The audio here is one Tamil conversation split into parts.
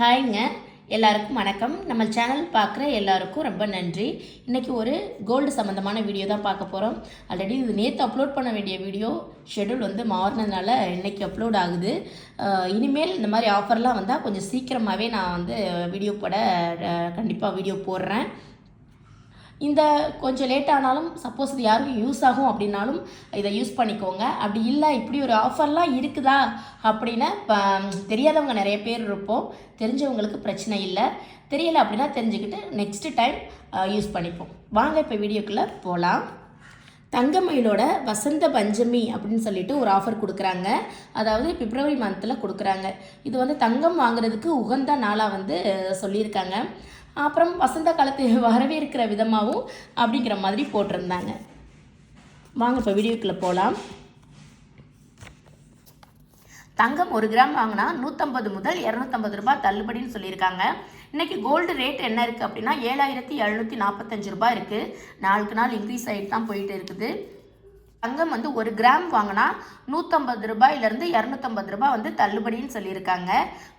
ஹாய்ங்க, எல்லாருக்கும் வணக்கம். நம்ம சேனல் பார்க்குற எல்லாருக்கும் ரொம்ப நன்றி. இன்றைக்கி ஒரு கோல்டு சம்மந்தமான வீடியோ தான் பார்க்க போகிறோம். ஆல்ரெடி இது நேற்று அப்லோட் பண்ண வேண்டிய வீடியோ ஷெடியூல் மாறினதுனால இன்றைக்கி அப்லோட் ஆகுது. இனிமேல் இந்த மாதிரி ஆஃபர்லாம் வந்தால் கொஞ்சம் சீக்கிரமாகவே நான் வீடியோ கண்டிப்பாக வீடியோ போடுறேன். இந்த கொஞ்சம் லேட் ஆனாலும் சப்போஸ் இது யாருக்கும் யூஸ் ஆகும் அப்படின்னாலும் இதை யூஸ் பண்ணிக்கோங்க. அப்படி இல்லை இப்படி ஒரு ஆஃபர்லாம் இருக்குதா அப்படின்னு தெரியாதவங்க நிறைய பேர் இருப்போம். தெரிஞ்சவங்களுக்கு பிரச்சனை இல்லை. தெரியலை அப்படின்னா தெரிஞ்சுக்கிட்டு நெக்ஸ்ட்டு டைம் யூஸ் பண்ணிப்போம். வாங்க இப்போ வீடியோக்குள்ளே போகலாம். தங்கமயிலோட வசந்த பஞ்சமி அப்படின்னு சொல்லிட்டு ஒரு ஆஃபர் கொடுக்குறாங்க. அதாவது பிப்ரவரி மந்தில் கொடுக்குறாங்க. இது தங்கம் வாங்குறதுக்கு உகந்த நாளாக சொல்லியிருக்காங்க. அப்புறம் வசந்த காலத்தை வரவேற்கிற விதமாகவும் அப்படிங்கிற மாதிரி போட்டிருந்தாங்க. வாங்க இப்போ வீடியோக்குள்ளே போகலாம். தங்கம் 1 கிராம் வாங்கினா 150 முதல் 250 ரூபாய் தள்ளுபடின்னு சொல்லியிருக்காங்க. இன்றைக்கி கோல்டு ரேட் என்ன இருக்குது அப்படின்னா 7745 ரூபாய் இருக்குது. நாளுக்கு நாள் இன்க்ரீஸ் ஆகிட்டு தான் போயிட்டு இருக்குது. தங்கம் 1 கிராம் வாங்கினா 150 ரூபாயிலேருந்து 250 ரூபாய் தள்ளுபடின்னு சொல்லியிருக்காங்க.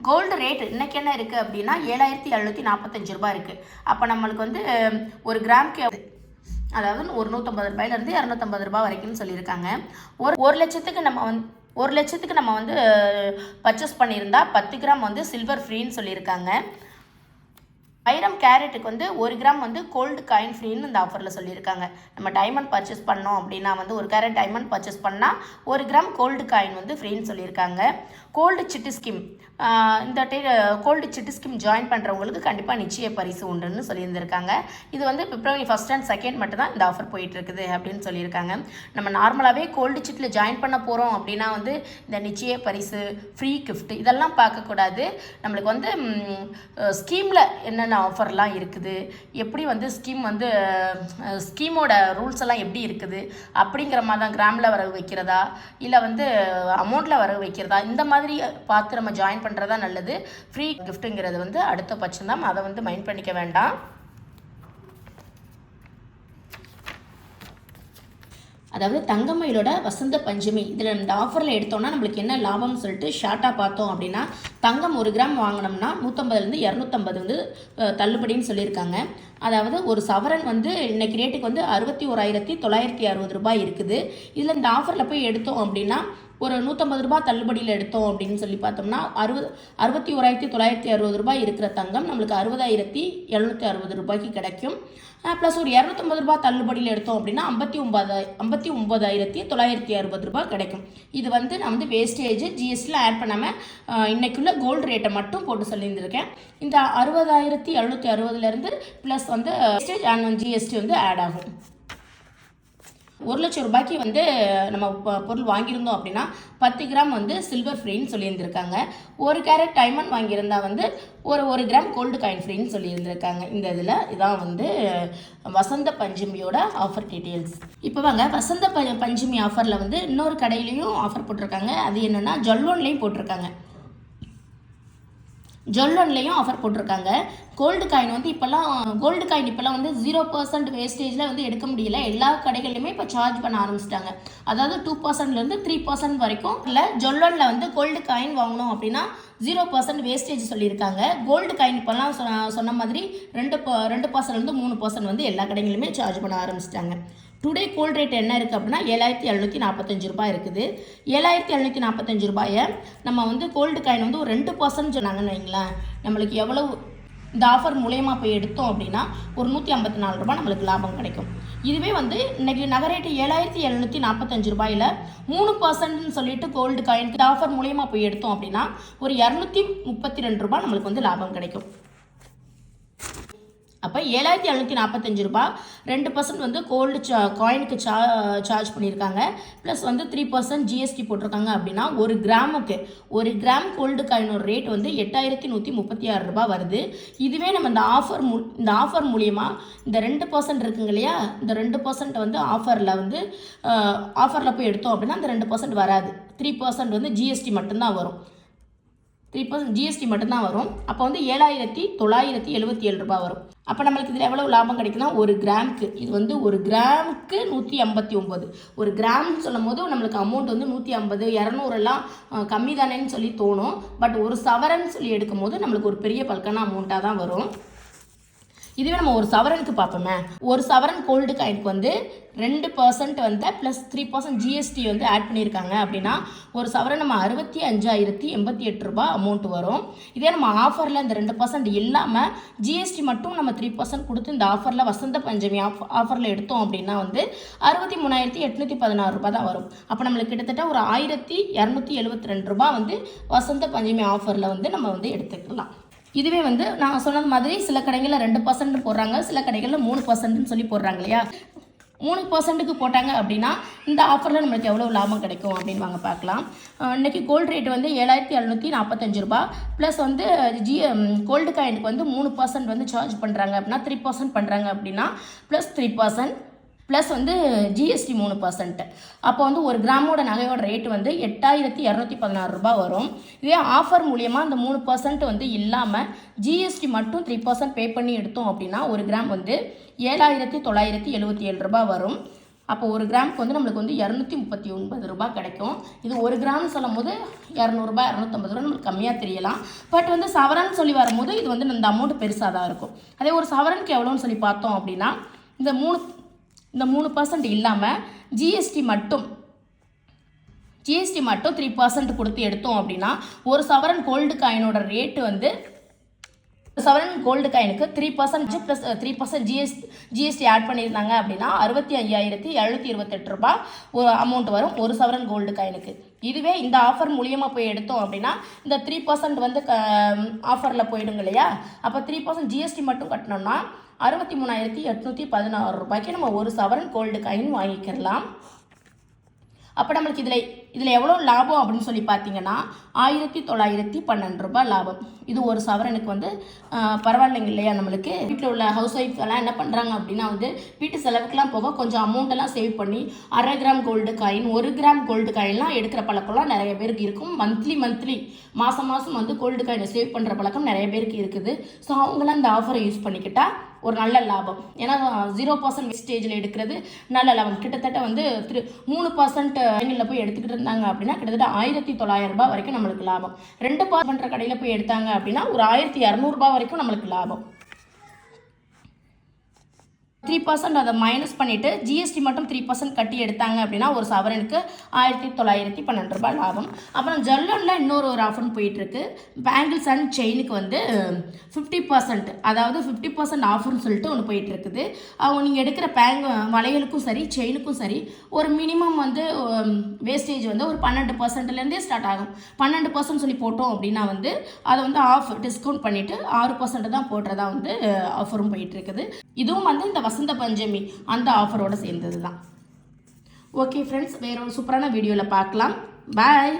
கோல்டு ரேட் இன்றைக்கி என்ன இருக்குது அப்படின்னா 7745 ரூபாய் இருக்குது. அப்போ நம்மளுக்கு 1 கிராம்க்கு அதாவது ஒரு 150 ரூபாயிலேருந்து 250 ரூபாய் வரைக்கும் சொல்லியிருக்காங்க. ஒரு லட்சத்துக்கு நம்ம பர்ச்சேஸ் பண்ணியிருந்தா 10 கிராம் சில்வர் ஃப்ரீன்னு சொல்லியிருக்காங்க. 1000 கேரட்டுக்கு 1 கிராம் கோல்டு காயின் ஃப்ரீன்னு இந்த ஆஃபரில் சொல்லியிருக்காங்க. நம்ம டைமண்ட் பர்ச்சேஸ் பண்ணோம் அப்படின்னா 1 கேரட் டைமண்ட் பர்ச்சேஸ் பண்ணால் 1 கிராம் கோல்டு காயின் ஃப்ரீன்னு சொல்லியிருக்காங்க. கோல்டு சிட்டு ஸ்கீம், இந்த கோல்டு சிட்டு ஸ்கீம் ஜாயின் பண்ணுறவங்களுக்கு கண்டிப்பாக நிச்சய பரிசு உண்டுன்னு சொல்லியிருந்திருக்காங்க. இது பிப்ரவரி 1 and 2 மட்டும் தான் இந்த ஆஃபர் போயிட்டுருக்குது அப்படின்னு சொல்லியிருக்காங்க. நம்ம நார்மலாகவே கோல்டு சிட்டில் ஜாயின் பண்ண போகிறோம் அப்படின்னா இந்த நிச்சய பரிசு, ஃப்ரீ கிஃப்ட் இதெல்லாம் பார்க்கக்கூடாது. நம்மளுக்கு ஸ்கீமில் என்னென்ன ஆஃபர்லாம் இருக்குது, எப்படி ஸ்கீமோட ரூல்ஸ் எல்லாம் எப்படி இருக்குது அப்படிங்கிற மாதிரி தான். கிராமில் வரவு வைக்கிறதா இல்லை அமௌண்ட்டில் வரவு வைக்கிறதா, இந்த மாதிரி பார்த்து நம்ம ஜாயின் பண்ணுறதா நல்லது. ஃப்ரீ கிஃப்ட்டுங்கிறது அடுத்த பட்சம் தான். அதை மைண்ட் பண்ணிக்க வேண்டாம். அதாவது தங்கமயிலோட வசந்த பஞ்சமி இதில் இந்த ஆஃபரில் எடுத்தோம்னா நம்மளுக்கு என்ன லாபம்னு சொல்லிட்டு ஷார்ட்டாக பார்த்தோம் அப்படின்னா, தங்கம் 1 கிராம் வாங்கினோம்னா 150லேருந்து 250 தள்ளுபடின்னு சொல்லியிருக்காங்க. அதாவது ஒரு சவரன் இன்னைக்கு ரேட்டுக்கு 61,960 ரூபாய் இருக்குது. இதில் இந்த ஆஃபரில் போய் எடுத்தோம் அப்படின்னா ஒரு 150 ரூபாய் தள்ளுபடியில் எடுத்தோம் அப்படின்னு சொல்லி பார்த்தோம்னா 61,960 ரூபாய் இருக்கிற தங்கம் நம்மளுக்கு 60,760 ரூபாய்க்கு கிடைக்கும். ப்ளஸ் ஒரு 250 ரூபாய் தள்ளுபடியில் எடுத்தோம் அப்படின்னா 59,960 ரூபாய் கிடைக்கும். இது நான் வேஸ்டேஜ் ஜிஎஸ்டியில் ஆட் பண்ணாமல் இன்றைக்குள்ள கோல்டு ரேட்டை மட்டும் போட்டு சொல்லியிருந்திருக்கேன். இந்த 60,760லேருந்து plus wastage and GST add ஆகும். 1 லட்சம் ரூபாய்க்கு நம்ம பொருள் வாங்கியிருந்தோம் அப்படின்னா 10 கிராம் சில்வர் ஃப்ரீன்னு சொல்லியிருந்திருக்காங்க. 1 கேரட் டைமண்ட் வாங்கியிருந்தா ஒரு கிராம் கோல்டு காயின் ஃப்ரீன்னு சொல்லியிருந்திருக்காங்க. இந்த இதில் இதான் வசந்த பஞ்சமியோட ஆஃபர் டீட்டெயில்ஸ். இப்போ வசந்த பஞ்சமி ஆஃபரில் இன்னொரு கடையிலையும் ஆஃபர் போட்டிருக்காங்க. அது என்னென்னா ஜொல்லோன்லேயும் போட்டிருக்காங்க. ஜொல்லோன்லேயும் ஆஃபர் போட்டிருக்காங்க. கோல்டு காயின் இப்போல்லாம் 0% வேஸ்டேஜில் எடுக்க முடியல. எல்லா கடைகளிலுமே இப்போ சார்ஜ் பண்ண ஆரம்பிச்சிட்டாங்க. அதாவது 2%லேருந்து 3% வரைக்கும் இல்லை. ஜொல்லோனில் கோல்டு காயின் வாங்கணும் அப்படின்னா 0% வேஸ்டேஜ் சொல்லியிருக்காங்க. கோல்டு காயின் இப்போல்லாம் சொன்ன மாதிரி 2%லேருந்து 3% எல்லா கடைகளிலுமே சார்ஜ் பண்ண ஆரம்பிச்சிட்டாங்க. டுடே கோல்டு ரேட் என்ன இருக்குது அப்படின்னா 7745 ரூபாய் இருக்குது. 7745 ரூபாயை நம்ம கோல்டு காயின் ஒரு 2% சொன்னாங்கன்னு வைங்களேன், நம்மளுக்கு எவ்வளவு இந்த ஆஃபர் மூலயமா போய் எடுத்தோம் அப்படின்னா ஒரு 154 ரூபாய் நம்மளுக்கு லாபம் கிடைக்கும். இதுவே இன்றைக்கி நகரேட்டு 7745 ரூபாயில் 3%ன்னு சொல்லிட்டு கோல்டு காயின் இந்த ஆஃபர் மூலயமா போய் எடுத்தோம் அப்படின்னா ஒரு 232 ரூபாய் நம்மளுக்கு லாபம் கிடைக்கும். அப்போ 7745 ரூபாய் 2% கோல்டு காயினுக்கு சார்ஜ் பண்ணியிருக்காங்க. ப்ளஸ் 3% ஜிஎஸ்டி போட்டிருக்காங்க அப்படின்னா ஒரு கிராம் கோல்டு காயினோட ரேட் 8136 ரூபாய் வருது. இதுவே நம்ம இந்த ஆஃபர் மூலியமாக இந்த 2% இருக்குங்க இல்லையா, இந்த 2% ஆஃபரில் போய் எடுத்தோம் அப்படின்னா அந்த 2% வராது. 3% ஜிஎஸ்டி மட்டும்தான் வரும். 3% ஜிஎஸ்டி மட்டும்தான் வரும். அப்போ வந்து 7,977 ரூபாய் வரும். அப்போ நம்மளுக்கு இதில் எவ்வளோ லாபம் கிடைக்குன்னா, ஒரு கிராமுக்கு இது வந்து ஒரு கிராமுக்கு 159. ஒரு கிராம்னு சொல்லும் போது நம்மளுக்கு அமௌண்ட் வந்து 150 200 எல்லாம் கம்மி தானேன்னு சொல்லி தோணும். பட் ஒரு சவரன் சொல்லி எடுக்கும் போது நம்மளுக்கு ஒரு பெரிய பல்கான அமௌண்ட்டாக தான் வரும். இதுவே நம்ம ஒரு சவரனுக்கு பார்ப்போமே, ஒரு சவரன் கோல்டு காயினுக்கு வந்து 2% வந்து ப்ளஸ் 3% ஜிஎஸ்டி வந்து ஆட் பண்ணியிருக்காங்க அப்படின்னா ஒரு சவரன் நம்ம 65,088 ரூபாய் அமௌண்ட் வரும். இதே நம்ம ஆஃபரில் இந்த 2% இல்லாமல் ஜிஎஸ்டி மட்டும் நம்ம 3% கொடுத்து இந்த ஆஃபரில் வசந்த பஞ்சமி ஆஃபரில் எடுத்தோம் அப்படின்னா வந்து 63,816 ரூபாய் தான் வரும். அப்போ நம்மளுக்கு கிட்டத்தட்ட ஒரு 1,272 ரூபாய் வந்து வசந்த பஞ்சமி ஆஃபரில் வந்து நம்ம வந்து எடுத்துக்கலாம். இதுவே வந்து நான் சொன்னது மாதிரி சில கடைகளில் 2% போடுறாங்க, சில கடைகளில் 3%ன்னு சொல்லி போடுறாங்க இல்லையா. 3%க்கு போட்டாங்க அப்படின்னா இந்த ஆஃபரில் நம்மளுக்கு எவ்வளோ லாபம் கிடைக்கும் அப்படின்னு வாங்க பார்க்கலாம். இன்றைக்கி கோல்டு ரேட் வந்து 7,745 ரூபாய் ப்ளஸ் வந்து கோல்டு காயினுக்கு வந்து 3% வந்து சார்ஜ் பண்ணுறாங்க அப்படின்னா 3% பண்ணுறாங்க அப்படின்னா ப்ளஸ் 3% ப்ளஸ் வந்து ஜிஎஸ்டி 3%. அப்போ வந்து ஒரு கிராமோட நகையோட ரேட்டு வந்து 8,216 ரூபாய் வரும். இதே ஆஃபர் மூலியமாக அந்த 3% வந்து இல்லாமல் ஜிஎஸ்டி மட்டும் 3% பே பண்ணி எடுத்தோம் அப்படின்னா ஒரு கிராம் வந்து 7,977 ரூபாய் வரும். அப்போ ஒரு கிராமுக்கு வந்து நம்மளுக்கு வந்து 239 ரூபாய் கிடைக்கும். இது ஒரு கிராம்னு சொல்லும் போது 200 ரூபாய் 250 ரூபாய் நம்மளுக்கு கம்மியாக தெரியலாம். பட் வந்து சவரன் சொல்லி வரும்போது இது வந்து இந்த அமௌண்ட் பெருசாக தான் இருக்கும். அதே ஒரு சவரனுக்கு எவ்வளோன்னு சொல்லி பார்த்தோம் அப்படின்னா இந்த 3% இல்லாமல் ஜிஎஸ்டி மட்டும் 3% கொடுத்து எடுத்தோம் அப்படின்னா ஒரு சவரன் கோல்டு காயினோட ரேட்டு வந்து சவரன் கோல்டு காயினுக்கு 3% ப்ளஸ் 3% ஜிஎஸ்டி ஆட் பண்ணியிருந்தாங்க அப்படின்னா 65,728 ரூபாய் ஒரு அமௌண்ட் வரும் ஒரு சவரன் கோல்டு காயினுக்கு. இதுவே இந்த ஆஃபர் மூலியமாக போய் எடுத்தோம் அப்படின்னா இந்த 3% வந்து ஆஃபரில் போயிடுங்க இல்லையா. அப்போ 3% ஜிஎஸ்டி மட்டும் கட்டினோம்னா 63,816 ரூபாய்க்கு நம்ம ஒரு சவரன் கோல்டு காயின் வாங்கிக்கலாம். அப்போ நம்மளுக்கு இதில் எவ்வளோ லாபம் அப்படின்னு சொல்லி பார்த்தீங்கன்னா 1,912 ரூபாய் லாபம். இது ஒரு சவரனுக்கு வந்து பரவாயில்லைங்க இல்லையா. நம்மளுக்கு வீட்டில் உள்ள ஹவுஸ் ஒய்ஃப் எல்லாம் என்ன பண்ணுறாங்க அப்படின்னா வந்து வீட்டு செலவுக்குலாம் போக கொஞ்சம் அமௌண்ட்டெல்லாம் சேவ் பண்ணி 1/2 gram gold coin 1 gram gold காயின்லாம் எடுக்கிற பழக்கம்லாம் நிறைய பேருக்கு இருக்கும். மந்த்லி மாதம் வந்து கோல்டு காயினை சேவ் பண்ணுற பழக்கம் நிறைய பேருக்கு இருக்குது. ஸோ அவங்களாம் இந்த ஆஃபரை யூஸ் பண்ணிக்கிட்டால் ஒரு நல்ல லாபம். ஏன்னா 0% வேஸ்டேஜில் எடுக்கிறது நல்ல லாபம். கிட்டத்தட்ட வந்து 3% காயினில் போய் எடுத்துக்கிட்டு இருந்தாங்க அப்படின்னா கிட்டத்தட்ட 1,900 ரூபாய் வரைக்கும் நம்மளுக்கு லாபம். 2% பண்ணுற கடையில் போய் எடுத்தாங்க அப்படின்னா ஒரு 1,200 ரூபாய் வரைக்கும் நம்மளுக்கு லாபம். 3% அதை மைனஸ் பண்ணிவிட்டு ஜிஎஸ்டி மட்டும் 3% கட்டி எடுத்தாங்க அப்படின்னா ஒரு சவரனுக்கு 1,912 ரூபாய் லாபம். அப்புறம் ஜல்லனில் இன்னொரு ஆஃபர் போயிட்டுருக்கு. பேங்கிள்ஸ் அண்ட் செயினுக்கு வந்து 50%, அதாவது 50% ஆஃபர்னு சொல்லிட்டு ஒன்று போயிட்டுருக்குது. அவங்க நீங்கள் எடுக்கிற வளையலுக்கும் சரி செயினுக்கும் சரி ஒரு மினிமம் வந்து வேஸ்டேஜ் வந்து ஒரு 12%லேருந்தே ஸ்டார்ட் ஆகும். 12% சொல்லி போட்டோம் அப்படின்னா வந்து அதை வந்து டிஸ்கவுண்ட் பண்ணிவிட்டு 6% தான் போடுறதா வந்து ஆஃபரும் போயிட்டுருக்குது. இதுவும் வந்து இந்த வசந்த பஞ்சமி அந்த ஆஃபரோட சேர்ந்தது தான். ஓகே ஃப்ரெண்ட்ஸ், வேற ஒரு சூப்பரான வீடியோவில் பார்க்கலாம். பாய்.